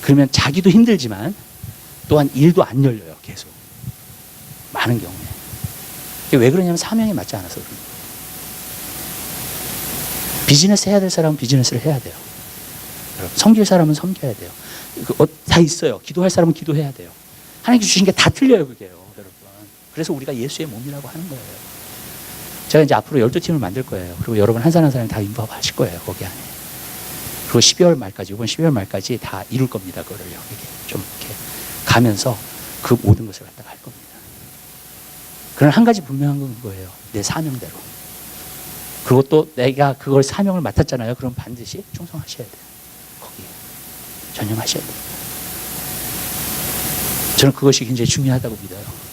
그러면 자기도 힘들지만 또한 일도 안 열려요, 계속. 많은 경우에. 왜 그러냐면 사명에 맞지 않아서 그런 거예요. 비즈니스 해야 될 사람은 비즈니스를 해야 돼요. 여러분, 섬길 사람은 섬겨야 돼요. 다 있어요. 기도할 사람은 기도해야 돼요. 하나님께 주신 게 다 틀려요, 그게요, 여러분. 그래서 우리가 예수의 몸이라고 하는 거예요. 제가 이제 앞으로 12팀을 만들 거예요. 그리고 여러분 한 사람 한 사람 다 인부업 하실 거예요, 거기 안에. 그리고 12월 말까지, 이번 12월 말까지 다 이룰 겁니다, 그거를요. 이렇게 좀 이렇게 가면서 그 모든 것을 갖다가 할 겁니다. 그러나 한 가지 분명한 건 그거예요. 내 사명대로. 그리고 또 내가 그걸 사명을 맡았잖아요. 그럼 반드시 충성하셔야 돼요. 거기에. 전념하셔야 돼요. 저는 그것이 굉장히 중요하다고 믿어요.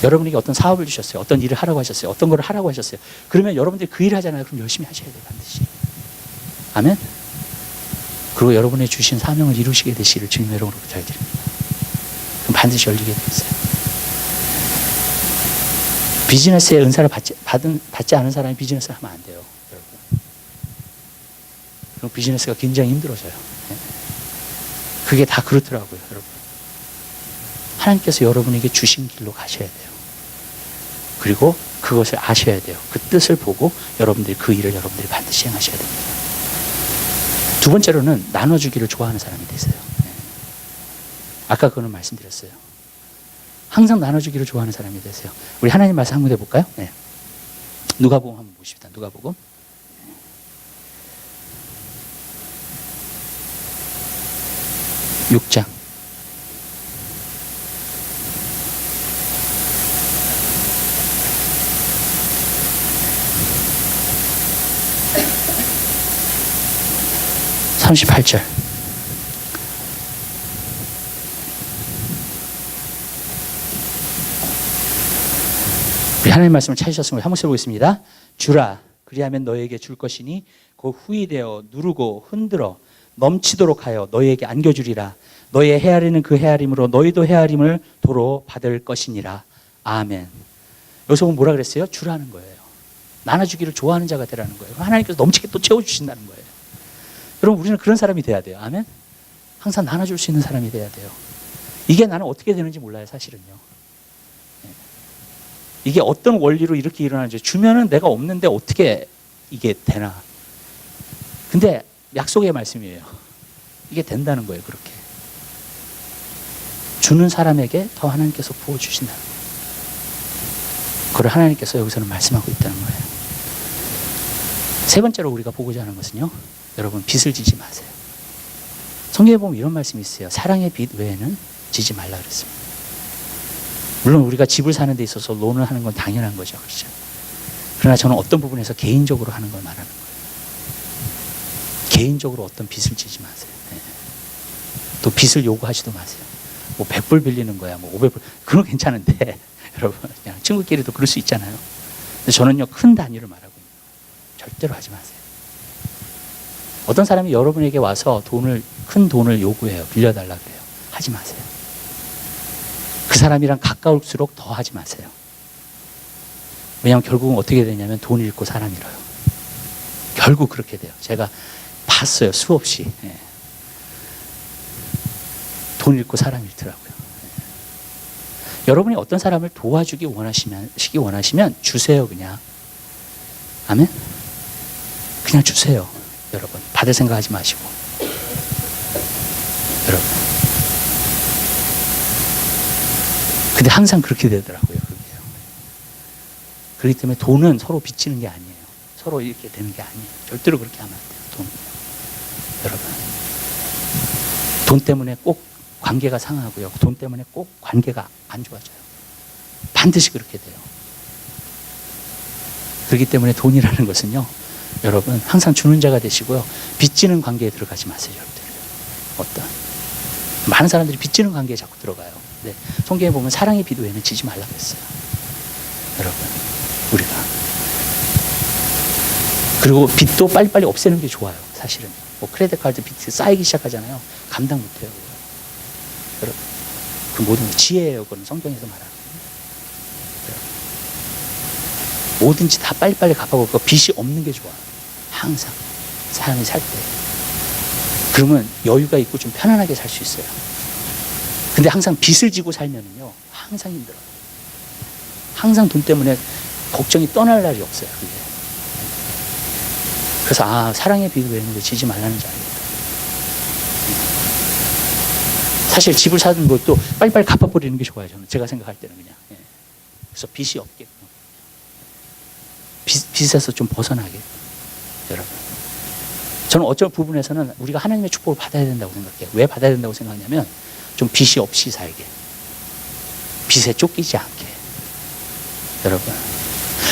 여러분에게 어떤 사업을 주셨어요. 어떤 일을 하라고 하셨어요. 어떤 걸 하라고 하셨어요. 그러면 여러분들이 그 일을 하잖아요. 그럼 열심히 하셔야 돼요. 반드시. 아멘? 그리고 여러분의 주신 사명을 이루시게 되시기를 주님의 이름으로 부탁드립니다. 그럼 반드시 열리게 되어 있어요. 비즈니스의 은사를 받지 않은 사람이 비즈니스를 하면 안 돼요, 여러분. 그럼 비즈니스가 굉장히 힘들어져요. 그게 다 그렇더라고요, 여러분. 하나님께서 여러분에게 주신 길로 가셔야 돼요. 그리고 그것을 아셔야 돼요. 그 뜻을 보고 여러분들이 그 일을 여러분들이 반드시 행하셔야 됩니다. 두 번째로는 나눠주기를 좋아하는 사람이 되세요. 아까 그거는 말씀드렸어요. 항상 나눠주기를 좋아하는 사람이 되세요. 우리 하나님 말씀 한번 해볼까요? 네. 누가복음 한번 보십시다. 누가복음 6장 38절. 우리 하나님 말씀을 찾으셨으면 한번 써보겠습니다. 주라, 그리하면 너에게 줄 것이니 곧 후히 되어 누르고 흔들어 넘치도록 하여 너희에게 안겨주리라. 너희의 헤아리는 그 헤아림으로 너희도 헤아림을 도로 받을 것이니라. 아멘. 여기서 보면 뭐라 그랬어요? 주라는 거예요. 나눠주기를 좋아하는 자가 되라는 거예요. 하나님께서 넘치게 또 채워주신다는 거예요. 여러분, 우리는 그런 사람이 돼야 돼요. 아멘. 항상 나눠줄 수 있는 사람이 돼야 돼요. 이게 나는 어떻게 되는지 몰라요, 사실은요. 이게 어떤 원리로 이렇게 일어나는지, 주면은 내가 없는데 어떻게 이게 되나. 근데 약속의 말씀이에요. 이게 된다는 거예요, 그렇게. 주는 사람에게 더 하나님께서 부어주신다는 거예요. 그걸 하나님께서 여기서는 말씀하고 있다는 거예요. 세 번째로 우리가 보고자 하는 것은요, 여러분, 빚을 지지 마세요. 성경에 보면 이런 말씀이 있어요. 사랑의 빚 외에는 지지 말라 그랬습니다. 물론 우리가 집을 사는 데 있어서 론을 하는 건 당연한 거죠. 그렇죠? 그러나 저는 어떤 부분에서 개인적으로 하는 걸 말하는 거예요. 개인적으로 어떤 빚을 지지 마세요. 네. 또 빚을 요구하지도 마세요. 뭐 100불 빌리는 거야, 뭐 500불. 그건 괜찮은데, 여러분, 그냥 친구끼리도 그럴 수 있잖아요. 근데 저는요, 큰 단위를 말하고 있는 거예요. 절대로 하지 마세요. 어떤 사람이 여러분에게 와서 큰 돈을 요구해요. 빌려달라 그래요. 하지 마세요. 그 사람이랑 가까울수록 더 하지 마세요. 왜냐하면 결국은 어떻게 되냐면 돈 잃고 사람 잃어요. 결국 그렇게 돼요. 제가 봤어요. 수없이. 예. 돈 잃고 사람 잃더라고요. 예. 여러분이 어떤 사람을 도와주기 원하시면 주세요, 그냥. 아멘? 그냥 주세요. 여러분, 받을 생각하지 마시고. 여러분. 근데 항상 그렇게 되더라고요. 그게요. 그렇기 때문에 돈은 서로 빚지는 게 아니에요. 서로 이렇게 되는 게 아니에요. 절대로 그렇게 하면 안 돼요. 돈. 여러분. 돈 때문에 꼭 관계가 상하고요. 돈 때문에 꼭 관계가 안 좋아져요. 반드시 그렇게 돼요. 그렇기 때문에 돈이라는 것은요, 여러분, 항상 주는 자가 되시고요. 빚지는 관계에 들어가지 마세요, 여러분들. 많은 사람들이 빚지는 관계에 자꾸 들어가요. 네. 성경에 보면 사랑의 빚 외에는 지지 말라고 했어요. 여러분, 우리가. 그리고 빚도 빨리빨리 없애는 게 좋아요, 사실은. 뭐 크레딧 카드 빚 쌓이기 시작하잖아요. 감당 못해요. 여러분, 그 모든 지혜예요. 그건 성경에서 말하는 거예요. 뭐든지 다 빨리빨리 갚아보고 빚이 없는 게 좋아요. 항상 사람이 살 때. 그러면 여유가 있고 좀 편안하게 살 수 있어요. 근데 항상 빚을 지고 살면은요, 항상 힘들어요. 항상 돈 때문에 걱정이 떠날 날이 없어요. 그게. 그래서 사랑의 빚 외에는 지지 말라는 줄 알겠다. 사실 집을 사는 것도 빨리빨리 갚아버리는 게 좋아요. 저는 제가 생각할 때는 그냥. 그래서 빚이 없게. 빚에서 좀 벗어나게. 여러분. 저는 어떤 부분에서는 우리가 하나님의 축복을 받아야 된다고 생각해요. 왜 받아야 된다고 생각하냐면 좀 빚이 없이 살게. 빚에 쫓기지 않게. 여러분.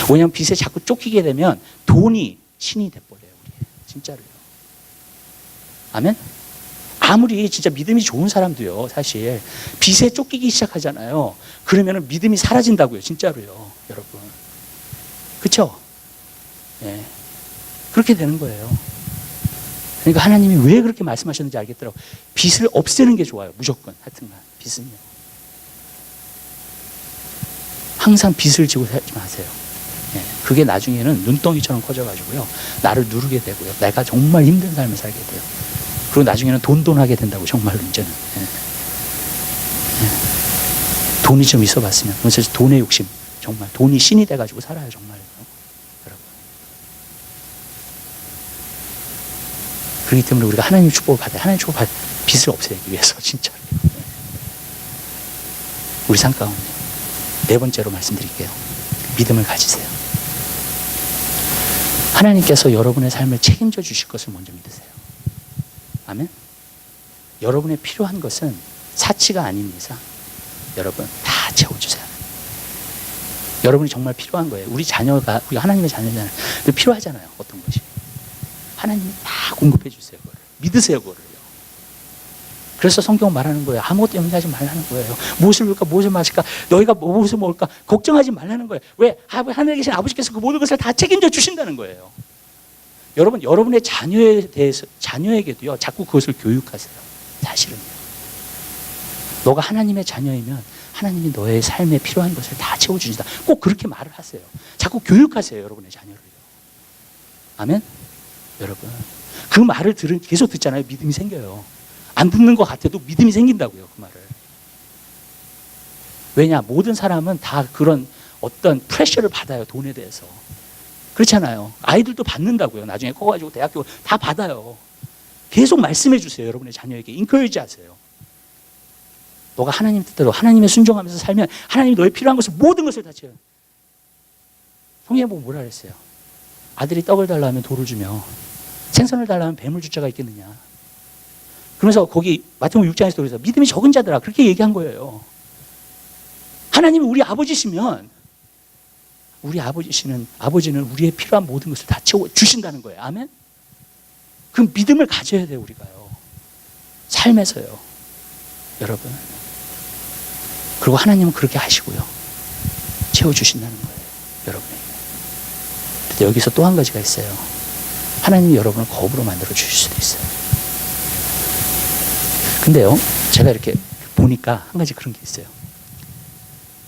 왜냐하면 빚에 자꾸 쫓기게 되면 돈이 신이 돼버려요. 우리. 진짜로요. 아멘? 아무리 진짜 믿음이 좋은 사람도요, 사실 빚에 쫓기기 시작하잖아요. 그러면 믿음이 사라진다고요. 진짜로요. 여러분. 그렇죠? 예. 그렇게 되는 거예요. 그러니까 하나님이 왜 그렇게 말씀하셨는지 알겠더라고요. 빚을 없애는 게 좋아요. 무조건. 하여튼간 빚은요. 항상 빚을 지고 살지 마세요. 예. 그게 나중에는 눈덩이처럼 커져가지고요. 나를 누르게 되고요. 내가 정말 힘든 삶을 살게 돼요. 그리고 나중에는 돈하게 된다고, 정말로 이제는. 예. 예. 돈이 좀 있어봤으면. 그래서 돈의 욕심. 정말 돈이 신이 돼가지고 살아요. 정말. 그렇기 때문에 우리가 하나님의 축복을 받아야 하나님의 축복을 받아 빚을 없애기 위해서 진짜로. 우리 삶 가운데 네 번째로 말씀드릴게요. 믿음을 가지세요. 하나님께서 여러분의 삶을 책임져 주실 것을 먼저 믿으세요. 아멘. 여러분의 필요한 것은 사치가 아닌 이상 여러분 다 채워주세요. 여러분이 정말 필요한 거예요. 우리 자녀가, 우리 하나님의 자녀잖아요. 필요하잖아요. 어떤 것이. 하나님이 다 공급해 주세요. 그거를. 믿으세요. 그거를요. 그래서 성경 말하는 거예요. 아무것도 염려하지 말라는 거예요. 무엇을 먹을까, 무엇을 마실까, 너희가 무엇을 먹을까 걱정하지 말라는 거예요. 왜? 하늘에 계신 아버지께서 그 모든 것을 다 책임져 주신다는 거예요. 여러분, 여러분의 자녀에 대해서, 자녀에게도요, 자꾸 그것을 교육하세요. 사실은요. 너가 하나님의 자녀이면 하나님이 너의 삶에 필요한 것을 다 채워주신다. 꼭 그렇게 말을 하세요. 자꾸 교육하세요. 여러분의 자녀를요. 아멘? 여러분. 그 말을 계속 듣잖아요. 믿음이 생겨요. 안 듣는 것 같아도 믿음이 생긴다고요. 그 말을. 왜냐? 모든 사람은 다 그런 어떤 프레셔를 받아요. 돈에 대해서. 그렇잖아요. 아이들도 받는다고요. 나중에 커가지고 대학교 다 받아요. 계속 말씀해 주세요. 여러분의 자녀에게. 인커리지 하세요. 너가 하나님 뜻대로 하나님의 순종하면서 살면 하나님이 너의 필요한 것을 모든 것을 다 채워요. 성경에 보면 뭐라 그랬어요? 아들이 떡을 달라 하면 돌을 주며 생선을 달라 하면 뱀을 줄 자가 있겠느냐. 그러면서 거기 마태복음 6장에서 그래서 믿음이 적은 자들아 그렇게 얘기한 거예요. 하나님이 우리 아버지시면 우리 아버지는 우리의 필요한 모든 것을 다 채워 주신다는 거예요. 아멘? 그 믿음을 가져야 돼요. 우리가요. 삶에서요. 여러분. 그리고 하나님은 그렇게 하시고요. 채워주신다는 거예요. 여러분에게. 근데 여기서 또 한 가지가 있어요. 하나님이 여러분을 거부로 만들어 주실 수도 있어요. 근데요, 제가 이렇게 보니까 한 가지 그런 게 있어요.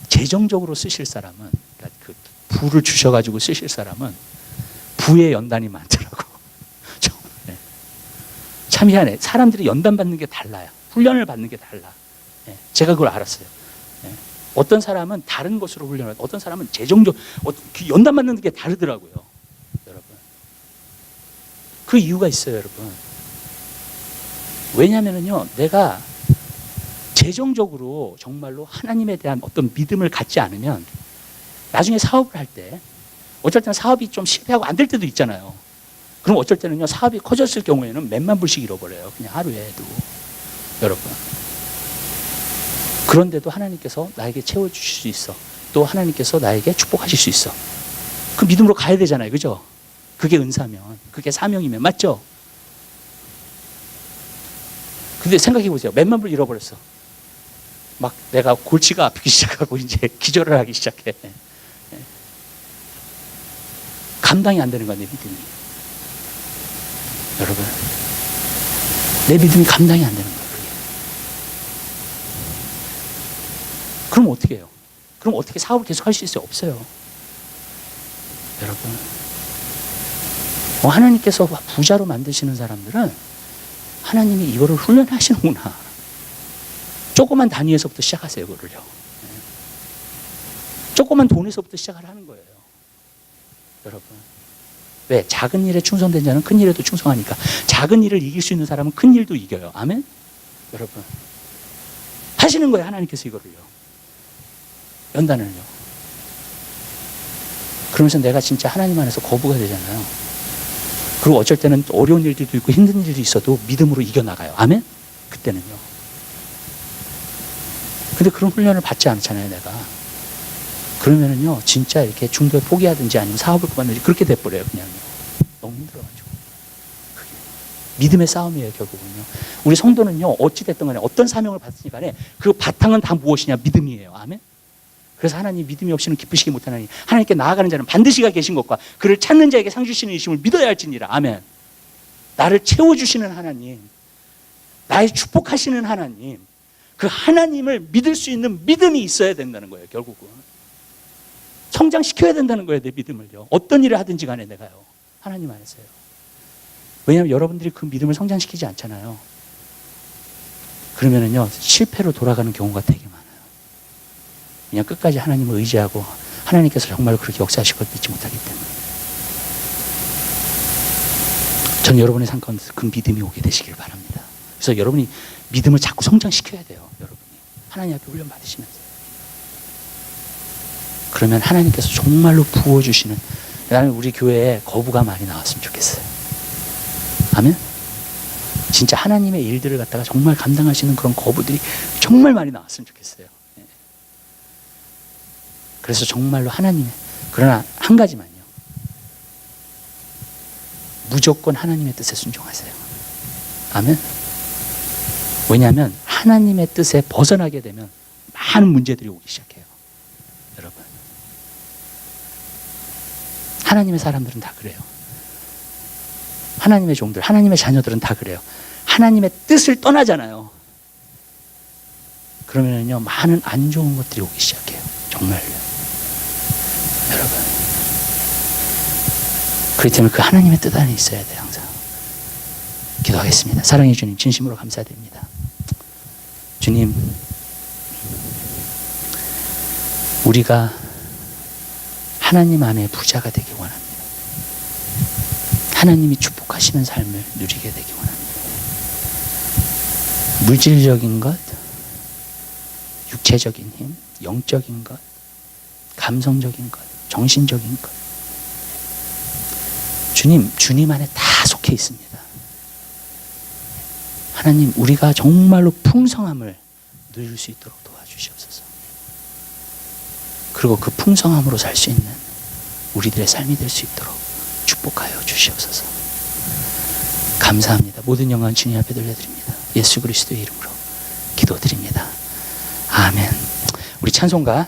재정적으로 쓰실 사람은, 그러니까 그 부를 주셔가지고 쓰실 사람은 부의 연단이 많더라고. 참 희한해. 사람들이 연단 받는 게 달라요. 훈련을 받는 게 달라. 제가 그걸 알았어요. 어떤 사람은 다른 것으로 훈련을 하고 어떤 사람은 재정적 연단 받는 게 다르더라고요. 여러분. 그 이유가 있어요, 여러분. 왜냐하면요, 내가 재정적으로 정말로 하나님에 대한 어떤 믿음을 갖지 않으면 나중에 사업을 할 때 어쩔 때는 사업이 좀 실패하고 안 될 때도 있잖아요. 그럼 어쩔 때는요, 사업이 커졌을 경우에는 몇만 불씩 잃어버려요. 그냥 하루에도. 여러분. 그런데도 하나님께서 나에게 채워주실 수 있어. 또 하나님께서 나에게 축복하실 수 있어. 그 믿음으로 가야 되잖아요. 그죠? 그게 은사면, 그게 사명이면. 맞죠? 근데 생각해 보세요. 몇만 불 잃어버렸어. 막 내가 골치가 아프기 시작하고 이제 기절을 하기 시작해. 감당이 안 되는 거야, 내 믿음이. 여러분. 내 믿음이 감당이 안 되는 거야. 그럼 어떻게 해요? 그럼 어떻게 사업을 계속 할 수 있어요? 없어요. 여러분. 하나님께서 부자로 만드시는 사람들은 하나님이 이거를 훈련하시는구나. 조그만 단위에서부터 시작하세요, 그거를요. 조그만 돈에서부터 시작을 하는 거예요. 여러분. 왜? 작은 일에 충성된 자는 큰 일에도 충성하니까. 작은 일을 이길 수 있는 사람은 큰 일도 이겨요. 아멘? 여러분. 하시는 거예요, 하나님께서 이거를요. 연단을요. 그러면서 내가 진짜 하나님 안에서 거부가 되잖아요. 그리고 어쩔 때는 어려운 일들도 있고 힘든 일도 있어도 믿음으로 이겨나가요. 아멘? 그때는요. 근데 그런 훈련을 받지 않잖아요, 내가. 그러면은요, 진짜 이렇게 중도에 포기하든지 아니면 사업을 그만두든지 그렇게 돼버려요, 그냥요. 너무 힘들어가지고. 그게 믿음의 싸움이에요, 결국은요. 우리 성도는요, 어찌됐든 간에 어떤 사명을 받으니 간에 그 바탕은 다 무엇이냐? 믿음이에요. 아멘? 그래서 하나님 믿음이 없이는 기쁘시기 못하나니 하나님께 나아가는 자는 반드시 가 계신 것과 그를 찾는 자에게 상 주시는 이심을 믿어야 할지니라. 아멘. 나를 채워주시는 하나님, 나의 축복하시는 하나님, 그 하나님을 믿을 수 있는 믿음이 있어야 된다는 거예요. 결국은 성장시켜야 된다는 거예요. 내 믿음을요. 어떤 일을 하든지 간에 내가요, 하나님 안에서요. 왜냐하면 여러분들이 그 믿음을 성장시키지 않잖아요. 그러면은요, 실패로 돌아가는 경우가 되게 많아요. 그냥 끝까지 하나님을 의지하고 하나님께서 정말 그렇게 역사하실 걸 믿지 못하기 때문에. 전 여러분의 삶 가운데서 그 믿음이 오게 되시길 바랍니다. 그래서 여러분이 믿음을 자꾸 성장시켜야 돼요. 여러분이 하나님 앞에 훈련 받으시면서. 그러면 하나님께서 정말로 부어주시는, 나는 우리 교회에 거부가 많이 나왔으면 좋겠어요. 아멘? 진짜 하나님의 일들을 갖다가 정말 감당하시는 그런 거부들이 정말 많이 나왔으면 좋겠어요. 그래서 정말로 하나님의, 그러나 한 가지만요. 무조건 하나님의 뜻에 순종하세요. 아멘? 왜냐하면 하나님의 뜻에 벗어나게 되면 많은 문제들이 오기 시작해요. 여러분. 하나님의 사람들은 다 그래요. 하나님의 종들, 하나님의 자녀들은 다 그래요. 하나님의 뜻을 떠나잖아요. 그러면요, 많은 안 좋은 것들이 오기 시작해요. 정말요. 여러분. 그렇기 때문에 그 하나님의 뜻 안에 있어야 돼요, 항상. 기도하겠습니다. 사랑해 주님, 진심으로 감사드립니다. 주님, 우리가 하나님 안에 부자가 되기 원합니다. 하나님이 축복하시는 삶을 누리게 되기 원합니다. 물질적인 것, 육체적인 힘, 영적인 것, 감성적인 것, 정신적인 것, 주님 안에 다 속해 있습니다. 하나님, 우리가 정말로 풍성함을 누릴 수 있도록 도와주시옵소서. 그리고 그 풍성함으로 살 수 있는 우리들의 삶이 될 수 있도록 축복하여 주시옵소서. 감사합니다. 모든 영광 주님 앞에 돌려드립니다. 예수 그리스도의 이름으로 기도드립니다. 아멘. 우리 찬송가